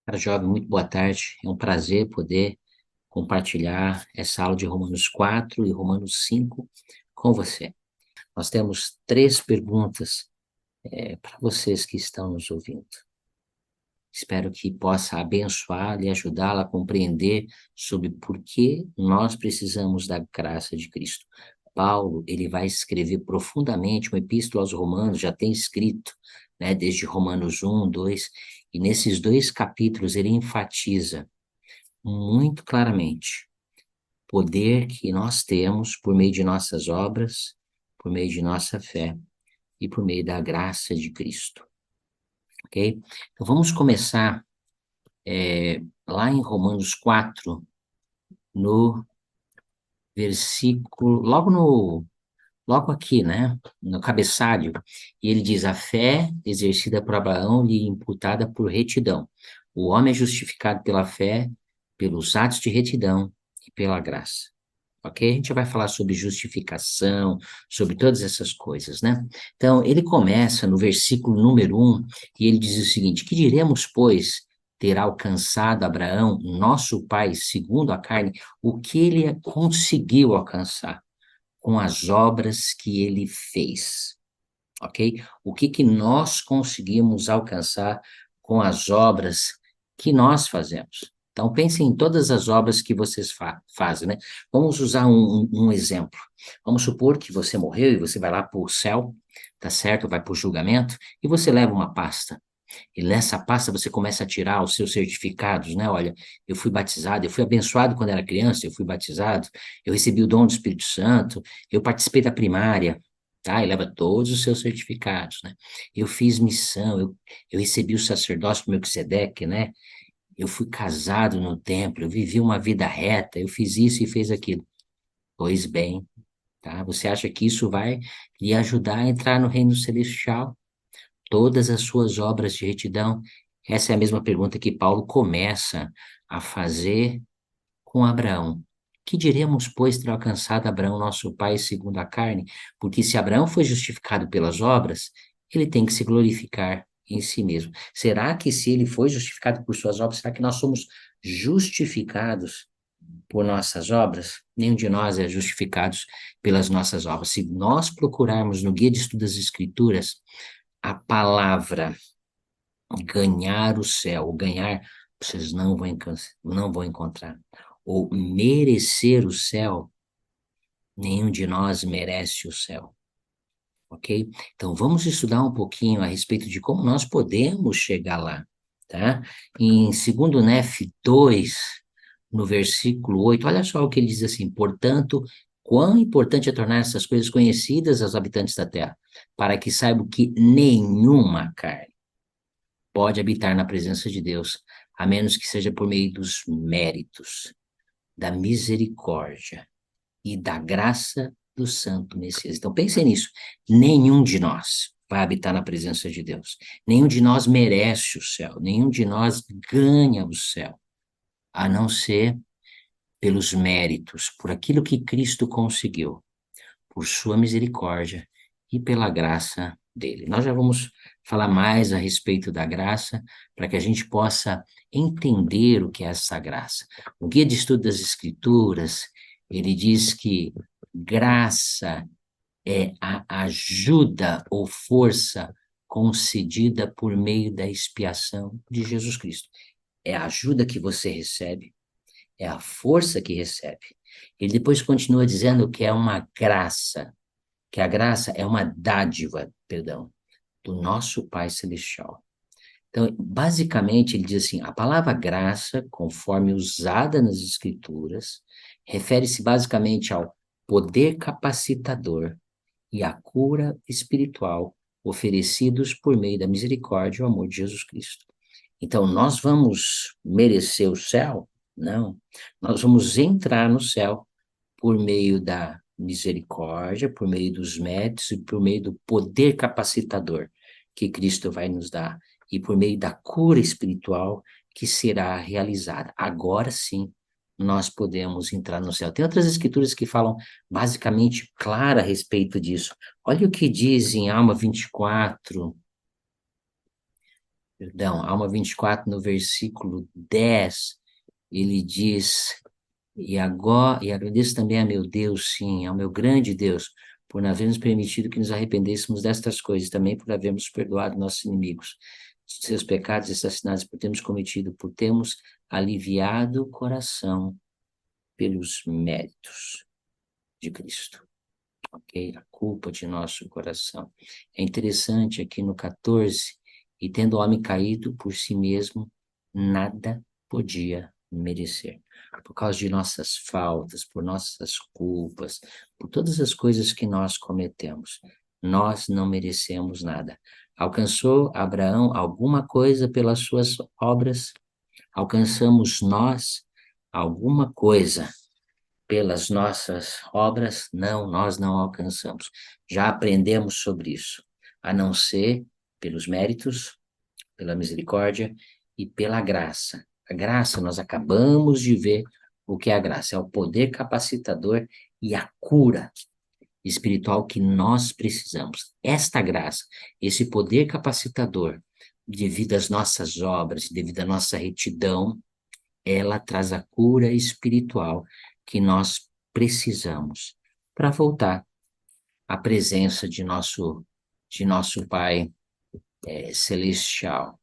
Cara jovem, muito boa tarde. É um prazer poder compartilhar essa aula de Romanos 4 e Romanos 5 com você. Nós temos três perguntas para vocês que estão nos ouvindo. Espero que possa abençoá-la e ajudá-la a compreender sobre por que nós precisamos da graça de Cristo. Paulo, ele vai escrever profundamente uma epístola aos Romanos, já tem escrito, né, desde Romanos 1, 2, e nesses dois capítulos ele enfatiza muito claramente poder que nós temos por meio de nossas obras, por meio de nossa fé e por meio da graça de Cristo, ok? Então vamos começar lá em Romanos 4, no versículo, logo aqui, né, no cabeçalho, e ele diz: a fé exercida por Abraão lhe imputada por retidão. O homem é justificado pela fé, pelos atos de retidão e pela graça. Ok? A gente já vai falar sobre justificação, sobre todas essas coisas, né? Então, ele começa no versículo número 1, e ele diz o seguinte: que diremos, pois, ter alcançado Abraão, nosso pai, segundo a carne, o que ele conseguiu alcançar com as obras que ele fez, ok? O que nós conseguimos alcançar com as obras que nós fazemos? Então, pensem em todas as obras que vocês fazem, né? Vamos usar um exemplo. Vamos supor que você morreu e você vai lá para o céu, tá certo? Vai para o julgamento e você leva uma pasta. E nessa pasta você começa a tirar os seus certificados, né? Olha, eu fui batizado, eu fui abençoado quando era criança, eu fui batizado, eu recebi o dom do Espírito Santo, eu participei da primária, tá? E leva todos os seus certificados, né? Eu fiz missão, eu recebi o sacerdócio do Melquisedeque, né? Eu fui casado no templo, eu vivi uma vida reta, eu fiz isso e fez aquilo. Pois bem, tá? Você acha que isso vai lhe ajudar a entrar no reino celestial? Todas as suas obras de retidão? Essa é a mesma pergunta que Paulo começa a fazer com Abraão. Que diremos, pois, ter alcançado Abraão, nosso pai, segundo a carne? Porque se Abraão foi justificado pelas obras, ele tem que se glorificar em si mesmo. Será que se ele foi justificado por suas obras, será que nós somos justificados por nossas obras? Nenhum de nós é justificado pelas nossas obras. Se nós procurarmos no Guia de Estudo das Escrituras a palavra ganhar o céu, ou ganhar, vocês não vão encontrar. Ou merecer o céu, nenhum de nós merece o céu, ok? Então vamos estudar um pouquinho a respeito de como nós podemos chegar lá, tá? Em 2 Nef 2, no versículo 8, olha só o que ele diz assim: portanto, quão importante é tornar essas coisas conhecidas aos habitantes da terra, para que saibam que nenhuma carne pode habitar na presença de Deus, a menos que seja por meio dos méritos, da misericórdia e da graça do Santo Messias. Então, pensem nisso. Nenhum de nós vai habitar na presença de Deus. Nenhum de nós merece o céu. Nenhum de nós ganha o céu, a não ser pelos méritos, por aquilo que Cristo conseguiu, por sua misericórdia e pela graça dele. Nós já vamos falar mais a respeito da graça, para que a gente possa entender o que é essa graça. O Guia de Estudo das Escrituras, ele diz que graça é a ajuda ou força concedida por meio da expiação de Jesus Cristo. É a ajuda que você recebe, é a força que recebe. Ele depois continua dizendo que é uma graça, que a graça é uma dádiva, perdão, do nosso Pai Celestial. Então, basicamente, ele diz assim: a palavra graça, conforme usada nas Escrituras, refere-se basicamente ao poder capacitador e à cura espiritual oferecidos por meio da misericórdia e o amor de Jesus Cristo. Então, nós vamos merecer o céu? Não. Nós vamos entrar no céu por meio da misericórdia, por meio dos méritos e por meio do poder capacitador que Cristo vai nos dar e por meio da cura espiritual que será realizada. Agora sim, nós podemos entrar no céu. Tem outras escrituras que falam basicamente claro a respeito disso. Olha o que diz em Alma 24, Perdão, Alma 24, no versículo 10, ele diz: e agora, e agradeço também a meu Deus, sim, ao meu grande Deus, por não havermos permitido que nos arrependêssemos destas coisas, também por havermos perdoado nossos inimigos, seus pecados e assassinatos por termos cometido, por termos aliviado o coração pelos méritos de Cristo. Ok? A culpa de nosso coração. É interessante aqui no 14, e tendo o homem caído por si mesmo, nada podia merecer. Por causa de nossas faltas, por nossas culpas, por todas as coisas que nós cometemos, nós não merecemos nada. Alcançou Abraão alguma coisa pelas suas obras? Alcançamos nós alguma coisa pelas nossas obras? Não, nós não alcançamos. Já aprendemos sobre isso, a não ser pelos méritos, pela misericórdia e pela graça. A graça, nós acabamos de ver o que é a graça, é o poder capacitador e a cura espiritual que nós precisamos. Esta graça, esse poder capacitador, devido às nossas obras, devido à nossa retidão, ela traz a cura espiritual que nós precisamos para voltar à presença de nosso Pai celestial.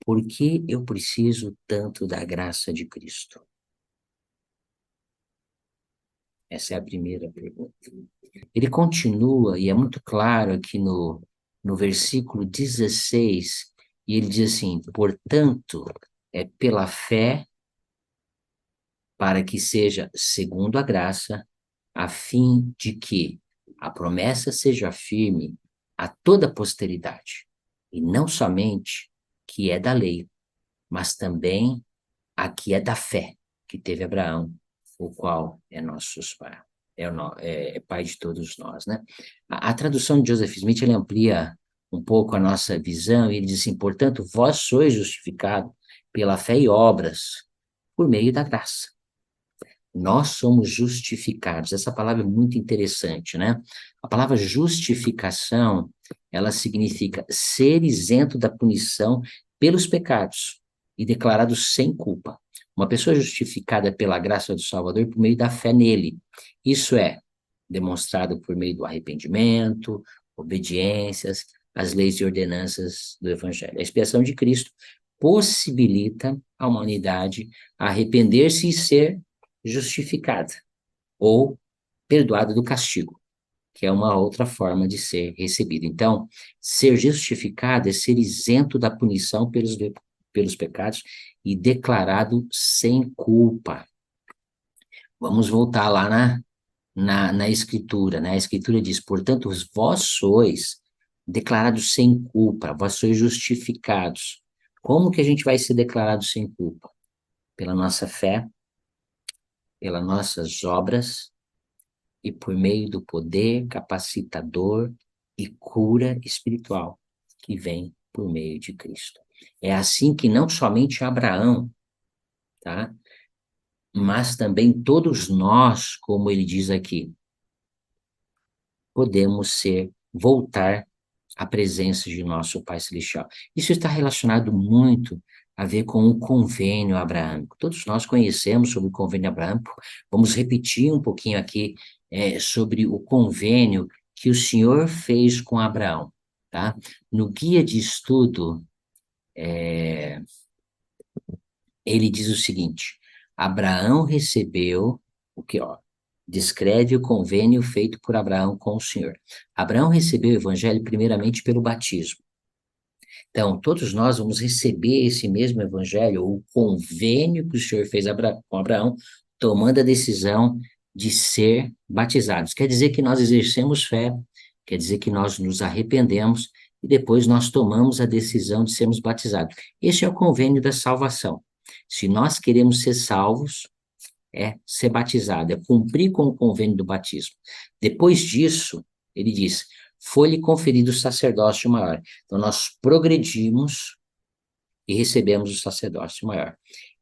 Por que eu preciso tanto da graça de Cristo? Essa é a primeira pergunta. Ele continua, e é muito claro aqui no versículo 16, e ele diz assim: portanto, é pela fé para que seja segundo a graça, a fim de que a promessa seja firme a toda a posteridade, e não somente que é da lei, mas também a que é da fé, que teve Abraão, o qual é nosso pai, é pai de todos nós, né? A tradução de Joseph Smith, ele amplia um pouco a nossa visão, e ele diz assim: portanto, vós sois justificados pela fé e obras, por meio da graça. Nós somos justificados. Essa palavra é muito interessante, né? A palavra justificação, ela significa ser isento da punição pelos pecados e declarado sem culpa. Uma pessoa justificada pela graça do Salvador por meio da fé nele. Isso é demonstrado por meio do arrependimento, obediências, as leis e ordenanças do Evangelho. A expiação de Cristo possibilita a humanidade arrepender-se e ser justificada ou perdoada do castigo, que é uma outra forma de ser recebido. Então, ser justificado é ser isento da punição pelos pecados e declarado sem culpa. Vamos voltar lá na Escritura, né? A Escritura diz: portanto, vós sois declarados sem culpa, vós sois justificados. Como que a gente vai ser declarado sem culpa? Pela nossa fé, pelas nossas obras e por meio do poder capacitador e cura espiritual que vem por meio de Cristo. É assim que não somente Abraão, tá? Mas também todos nós, como ele diz aqui, podemos voltar à presença de nosso Pai Celestial. Isso está relacionado muito a ver com o convênio abraâmico. Todos nós conhecemos sobre o convênio abraâmico. Vamos repetir um pouquinho aqui sobre o convênio que o Senhor fez com Abraão, tá? No guia de estudo, ele diz o seguinte: Abraão recebeu o que, ó, descreve o convênio feito por Abraão com o Senhor. Abraão recebeu o evangelho primeiramente pelo batismo. Então, todos nós vamos receber esse mesmo evangelho, o convênio que o Senhor fez com Abraão, tomando a decisão de ser batizados. Quer dizer que nós exercemos fé, quer dizer que nós nos arrependemos e depois nós tomamos a decisão de sermos batizados. Este é o convênio da salvação. Se nós queremos ser salvos, é ser batizado, é cumprir com o convênio do batismo. Depois disso, ele diz: foi-lhe conferido o sacerdócio maior. Então, nós progredimos e recebemos o sacerdócio maior.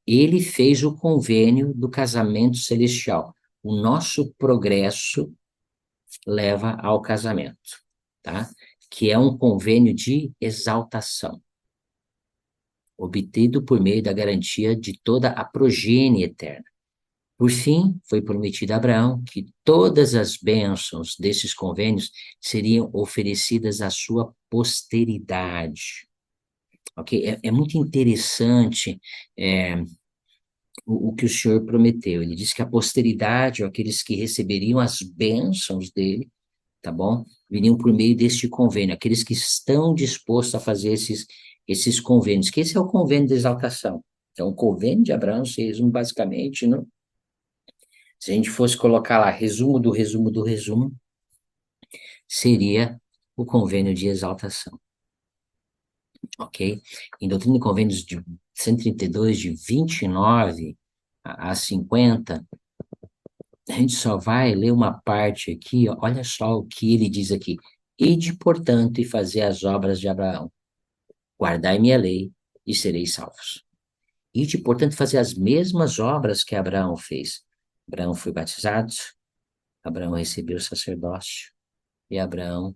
Ele fez o convênio do casamento celestial. O nosso progresso leva ao casamento, tá? Que é um convênio de exaltação. obtido por meio da garantia de toda a progenie eterna. Por fim, foi prometido a Abraão que todas as bênçãos desses convênios seriam oferecidas à sua posteridade. Ok? É muito interessante o que o Senhor prometeu. Ele disse que a posteridade, ou aqueles que receberiam as bênçãos dele, tá bom? Viriam por meio deste convênio, aqueles que estão dispostos a fazer esses convênios, que esse é o convênio da exaltação. Então, o convênio de Abraão se resume basicamente, no, se a gente fosse colocar lá resumo do resumo do resumo, seria o convênio de exaltação, ok? Em Doutrina e Convênios de 132, de 29 a 50, a gente só vai ler uma parte aqui, ó, olha só o que ele diz aqui. Ide, portanto, e fazer as obras de Abraão. Guardai minha lei e sereis salvos. Ide, portanto, fazer as mesmas obras que Abraão fez. Abraão foi batizado, Abraão recebeu o sacerdócio, e Abraão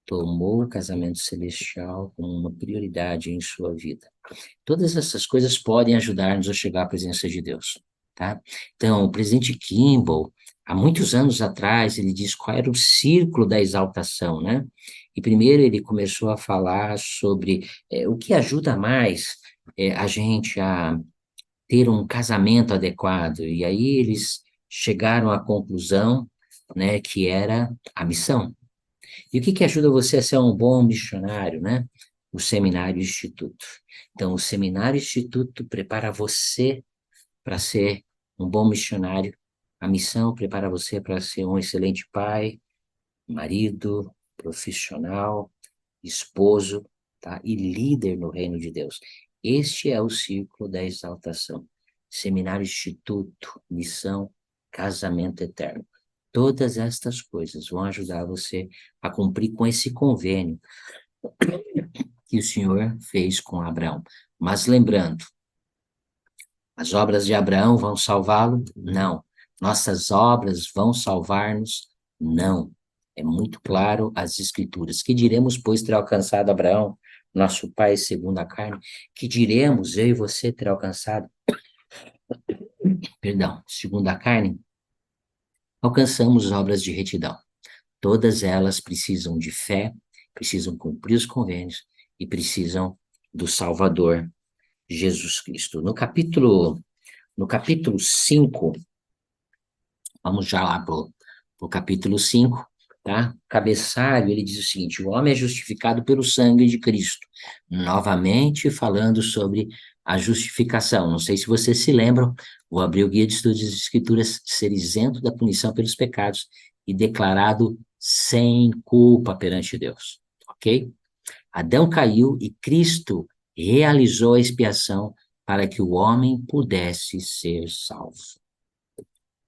tomou o casamento celestial como uma prioridade em sua vida. Todas essas coisas podem ajudar-nos a chegar à presença de Deus, tá? Então, o presidente Kimball, há muitos anos atrás, ele diz qual era o círculo da exaltação, né? E primeiro ele começou a falar sobre o que ajuda mais a gente a ter um casamento adequado. E aí eles chegaram à conclusão, né, que era a missão. E o que que ajuda você a ser um bom missionário, né? O Seminário Instituto. Então, o Seminário Instituto prepara você para ser um bom missionário. A missão prepara você para ser um excelente pai, marido, profissional, esposo, tá? E líder no reino de Deus. Este é o círculo da exaltação. Seminário Instituto, missão, casamento eterno. Todas estas coisas vão ajudar você a cumprir com esse convênio que o Senhor fez com Abraão. Mas lembrando, as obras de Abraão vão salvá-lo? Não. Nossas obras vão salvar-nos? Não. É muito claro as Escrituras. Que diremos, pois, ter alcançado Abraão, nosso pai segundo a carne? Que diremos, eu e você, ter alcançado, perdão, segundo a carne? Alcançamos obras de retidão. Todas elas precisam de fé, precisam cumprir os convênios e precisam do Salvador, Jesus Cristo. No capítulo 5, vamos já lá para o capítulo 5, tá? Cabeçalho, ele diz o seguinte: o homem é justificado pelo sangue de Cristo. Novamente falando sobre a justificação. Não sei se vocês se lembram, vou abrir o Guia de Estudos das Escrituras, ser isento da punição pelos pecados e declarado sem culpa perante Deus, ok? Adão caiu e Cristo realizou a expiação para que o homem pudesse ser salvo.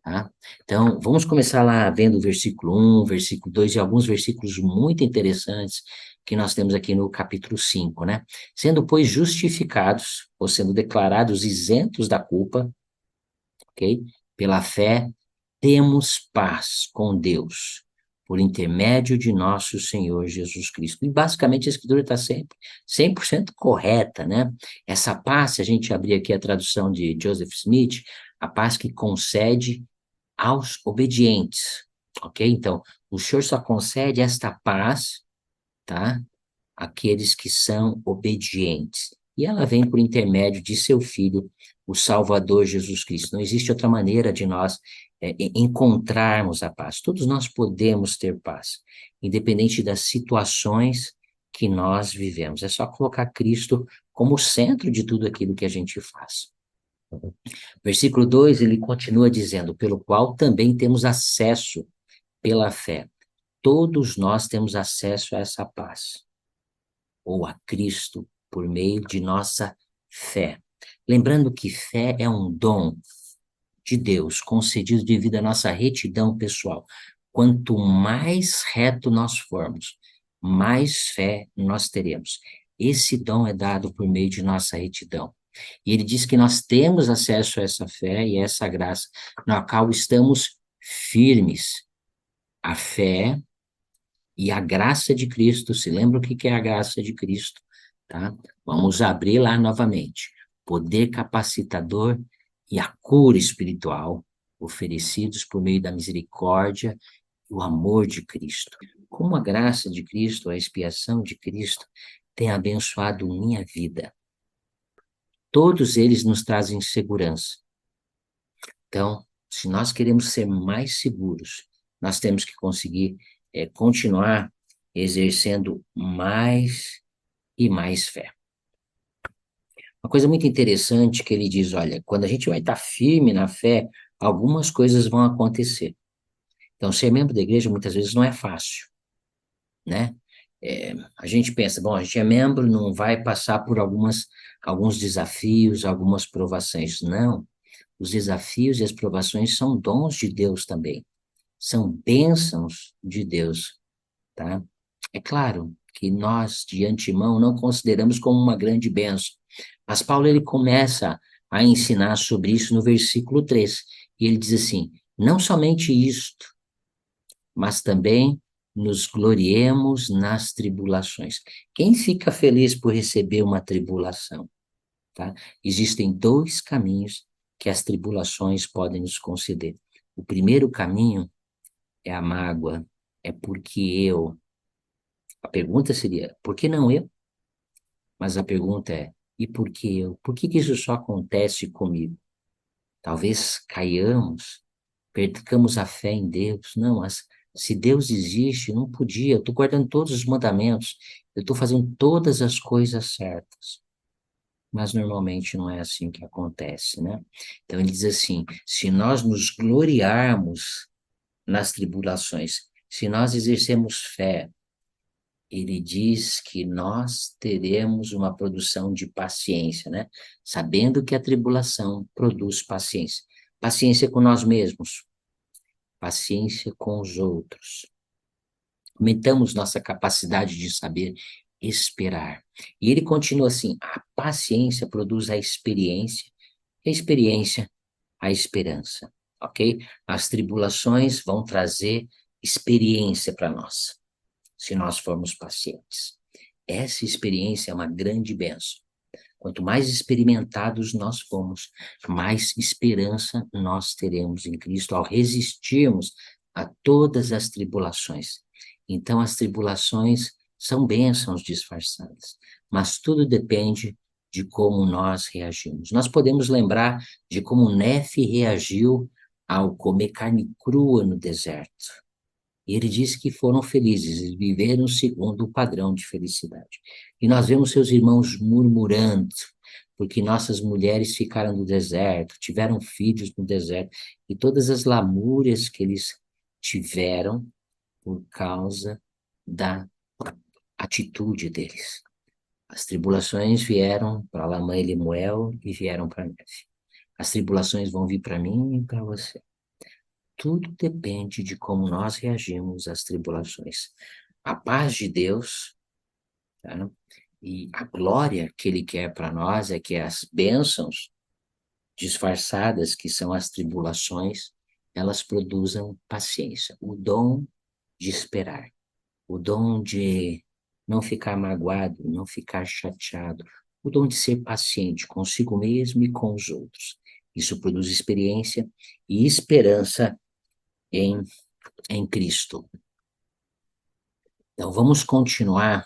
Tá? Então, vamos começar lá vendo o versículo 1, versículo 2 e alguns versículos muito interessantes que nós temos aqui no capítulo 5, né? Sendo, pois, justificados, ou sendo declarados isentos da culpa, ok? Pela fé, temos paz com Deus, por intermédio de nosso Senhor Jesus Cristo. E basicamente a Escritura está sempre 100% correta, né? Essa paz, se a gente abrir aqui a tradução de Joseph Smith, a paz que concede aos obedientes, ok? Então, o Senhor só concede esta paz, tá? Àqueles que são obedientes. E ela vem por intermédio de seu Filho, o Salvador Jesus Cristo. Não existe outra maneira de nós encontrarmos a paz. Todos nós podemos ter paz, independente das situações que nós vivemos. É só colocar Cristo como centro de tudo aquilo que a gente faz. Versículo 2, ele continua dizendo, pelo qual também temos acesso pela fé. Todos nós temos acesso a essa paz, ou a Cristo, por meio de nossa fé. Lembrando que fé é um dom de Deus, concedido devido à nossa retidão pessoal. Quanto mais reto nós formos, mais fé nós teremos. Esse dom é dado por meio de nossa retidão. E ele diz que nós temos acesso a essa fé e a essa graça, na qual estamos firmes. A fé e a graça de Cristo, se lembra o que é a graça de Cristo? tá? Vamos abrir lá novamente. Poder capacitador e a cura espiritual oferecidos por meio da misericórdia e o amor de Cristo. Como a graça de Cristo, a expiação de Cristo tem abençoado minha vida. Todos eles nos trazem segurança. Então, se nós queremos ser mais seguros, nós temos que conseguir continuar exercendo mais e mais fé. Uma coisa muito interessante que ele diz, olha, quando a gente vai estar firme na fé, algumas coisas vão acontecer. Então, ser membro da igreja muitas vezes não é fácil, né? A gente pensa, bom, a gente é membro, não vai passar por alguns desafios, algumas provações. Não, os desafios e as provações são dons de Deus também, são bênçãos de Deus, tá? É claro que nós, de antemão, não consideramos como uma grande bênção, mas Paulo, ele começa a ensinar sobre isso no versículo 3, e ele diz assim, não somente isto, mas também nos gloriemos nas tribulações. Quem fica feliz por receber uma tribulação, tá? Existem dois caminhos que as tribulações podem nos conceder. O primeiro caminho é a mágoa, é porque eu. A pergunta seria, por que não eu? Mas a pergunta é, e por que eu? Por que isso só acontece comigo? Talvez caiamos, percamos a fé em Deus. Não, mas se Deus existe, eu não podia. Eu estou guardando todos os mandamentos, eu estou fazendo todas as coisas certas. Mas normalmente não é assim que acontece, né? Então ele diz assim: se nós nos gloriarmos nas tribulações, se nós exercemos fé, ele diz que nós teremos uma produção de paciência, né? Sabendo que a tribulação produz paciência. Paciência com nós mesmos, paciência com os outros. Aumentamos nossa capacidade de saber esperar. E ele continua assim: a paciência produz a experiência, a esperança, ok? As tribulações vão trazer experiência para nós, se nós formos pacientes. Essa experiência é uma grande bênção. Quanto mais experimentados nós formos, mais esperança nós teremos em Cristo ao resistirmos a todas as tribulações. Então, as tribulações são bênçãos disfarçadas, mas tudo depende de como nós reagimos. Nós podemos lembrar de como Nefe reagiu ao comer carne crua no deserto. E ele disse que foram felizes, eles viveram segundo o padrão de felicidade. E nós vemos seus irmãos murmurando, porque nossas mulheres ficaram no deserto, tiveram filhos no deserto, e todas as lamúrias que eles tiveram por causa da atitude deles. As tribulações vieram para Lamã e Lemuel e vieram para Nefe. As tribulações vão vir para mim e para você. Tudo depende de como nós reagimos às tribulações. A paz de Deus, tá? E a glória que Ele quer para nós é que as bênçãos disfarçadas, que são as tribulações, elas produzam paciência, o dom de esperar, o dom de não ficar magoado, não ficar chateado, o dom de ser paciente consigo mesmo e com os outros. Isso produz experiência e esperança em Cristo. Então, vamos continuar,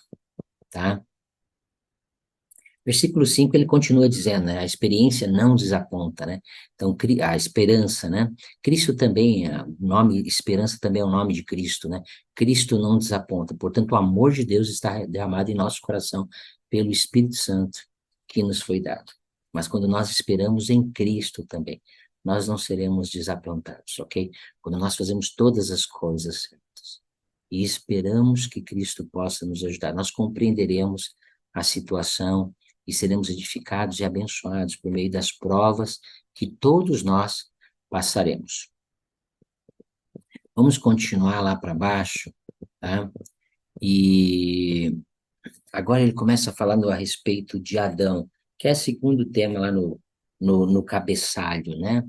tá? Versículo 5 ele continua dizendo, né? A experiência não desaponta, né? Então, a esperança, né? Cristo também, o nome esperança também é o nome de Cristo, né? Cristo não desaponta. Portanto, o amor de Deus está derramado em nosso coração pelo Espírito Santo que nos foi dado. Mas quando nós esperamos em Cristo também, nós não seremos desapontados, ok? Quando nós fazemos todas as coisas certas e esperamos que Cristo possa nos ajudar, nós compreenderemos a situação e seremos edificados e abençoados por meio das provas que todos nós passaremos. Vamos continuar lá para baixo, tá? E agora ele começa falando a respeito de Adão, que é o segundo tema lá no cabeçalho, né?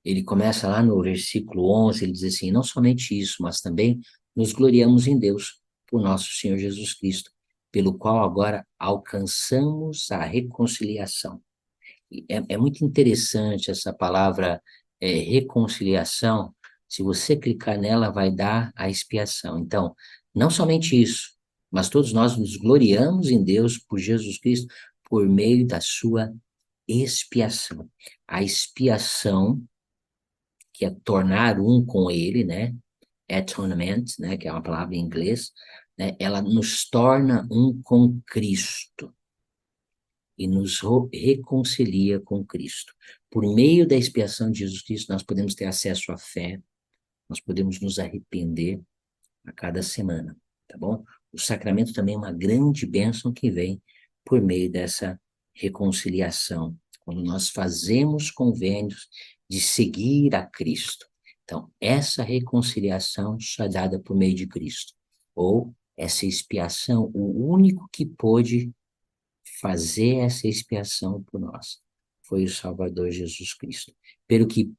Ele começa lá no versículo 11, ele diz assim, não somente isso, mas também nos gloriamos em Deus, por nosso Senhor Jesus Cristo, pelo qual agora alcançamos a reconciliação. É muito interessante essa palavra reconciliação. Se você clicar nela, vai dar a expiação. Então, não somente isso, mas todos nós nos gloriamos em Deus por Jesus Cristo, por meio da sua expiação. A expiação, que é tornar um com Ele, né? Atonement, né? Que é uma palavra em inglês, né? Ela nos torna um com Cristo e nos reconcilia com Cristo. Por meio da expiação de Jesus Cristo, nós podemos ter acesso à fé, nós podemos nos arrepender a cada semana, tá bom? O sacramento também é uma grande bênção que vem por meio dessa reconciliação, quando nós fazemos convênios de seguir a Cristo. Então, essa reconciliação só é dada por meio de Cristo, ou essa expiação, o único que pôde fazer essa expiação por nós foi o Salvador Jesus Cristo. Pelo que,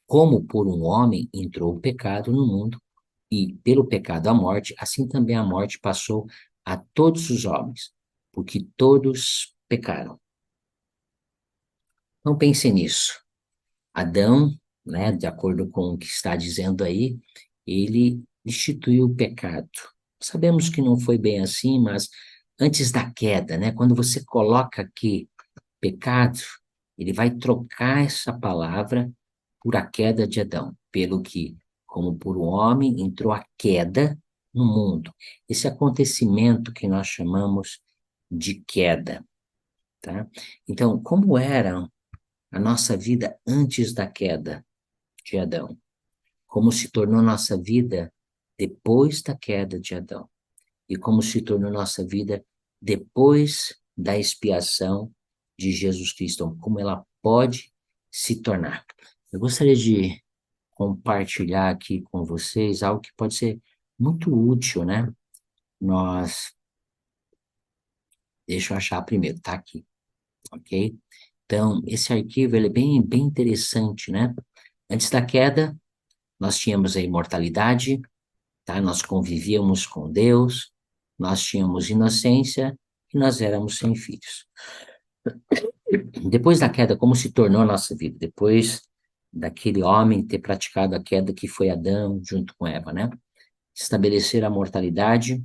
como por um homem entrou o pecado no mundo, e pelo pecado a morte, assim também a morte passou a todos os homens, porque todos pecaram. Não pense nisso. Adão, né, de acordo com o que está dizendo aí, ele instituiu o pecado. Sabemos que não foi bem assim, mas antes da queda, né, quando você coloca aqui pecado, ele vai trocar essa palavra por a queda de Adão, pelo que, como por um homem, entrou a queda no mundo. Esse acontecimento que nós chamamos de queda, tá? Então, como era a nossa vida antes da queda de Adão? Como se tornou nossa vida depois da queda de Adão? E como se tornou nossa vida depois da expiação de Jesus Cristo? Como ela pode se tornar? Eu gostaria de compartilhar aqui com vocês algo que pode ser muito útil, né? Nós, deixa eu achar primeiro, tá aqui, ok? Então, esse arquivo, ele é bem interessante, né? Antes da queda, nós tínhamos a imortalidade, tá? Nós convivíamos com Deus, nós tínhamos inocência e nós éramos sem filhos. Depois da queda, como se tornou a nossa vida? Depois daquele homem ter praticado a queda que foi Adão junto com Eva, né? Estabelecer a mortalidade,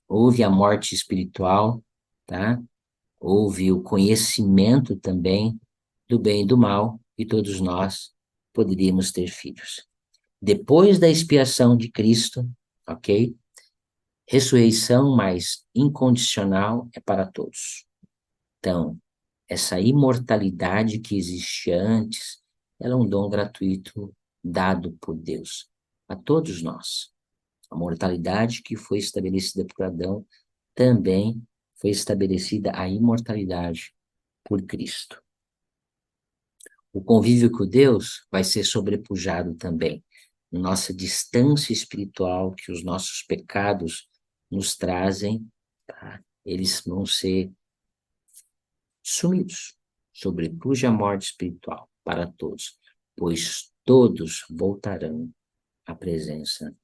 houve a morte espiritual, tá? Houve o conhecimento também do bem e do mal, e todos nós poderíamos ter filhos. Depois da expiação de Cristo, ok? Ressurreição mais incondicional é para todos. Então, essa imortalidade que existia antes, ela é um dom gratuito dado por Deus a todos nós. A mortalidade que foi estabelecida por Adão também foi estabelecida a imortalidade por Cristo. O convívio com Deus vai ser sobrepujado também. Nossa distância espiritual que os nossos pecados nos trazem, tá? Eles vão ser sumidos. Sobrepuja a morte espiritual para todos, pois todos voltarão à presença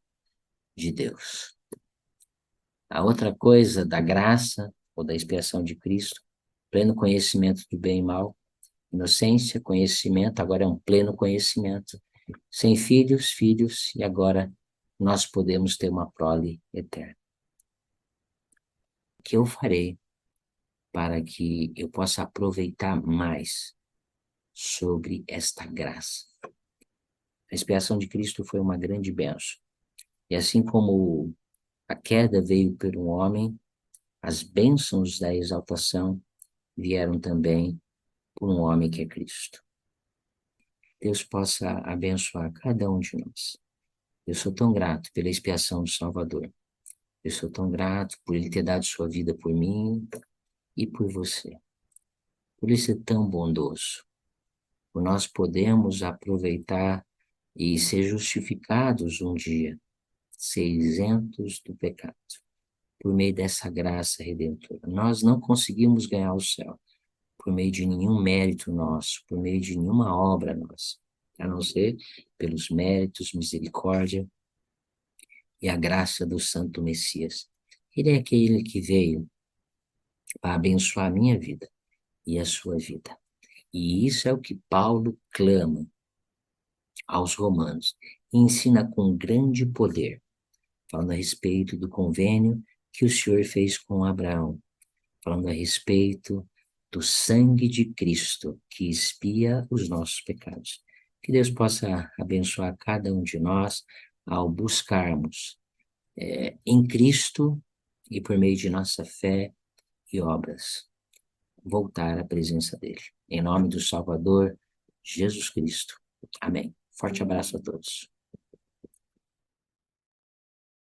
de Deus. A outra coisa da graça ou da expiação de Cristo, pleno conhecimento do bem e mal, inocência, conhecimento, agora é um pleno conhecimento. Sem filhos, filhos, e agora nós podemos ter uma prole eterna. O que eu farei para que eu possa aproveitar mais sobre esta graça? A expiação de Cristo foi uma grande bênção. E assim como a queda veio por um homem, as bênçãos da exaltação vieram também por um homem que é Cristo. Deus possa abençoar cada um de nós. Eu sou tão grato pela expiação do Salvador. Eu sou tão grato por Ele ter dado sua vida por mim e por você. Por Ele ser tão bondoso. Por nós podermos aproveitar e ser justificados um dia, ser isentos do pecado, por meio dessa graça redentora. Nós não conseguimos ganhar o céu por meio de nenhum mérito nosso, por meio de nenhuma obra nossa, a não ser pelos méritos, misericórdia e a graça do Santo Messias. Ele é aquele que veio para abençoar a minha vida e a sua vida. E isso é o que Paulo clama aos romanos e ensina com grande poder, falando a respeito do convênio que o Senhor fez com Abraão, falando a respeito do sangue de Cristo que expia os nossos pecados. Que Deus possa abençoar cada um de nós ao buscarmos em Cristo e por meio de nossa fé e obras voltar à presença dele. Em nome do Salvador Jesus Cristo. Amém. Forte abraço a todos.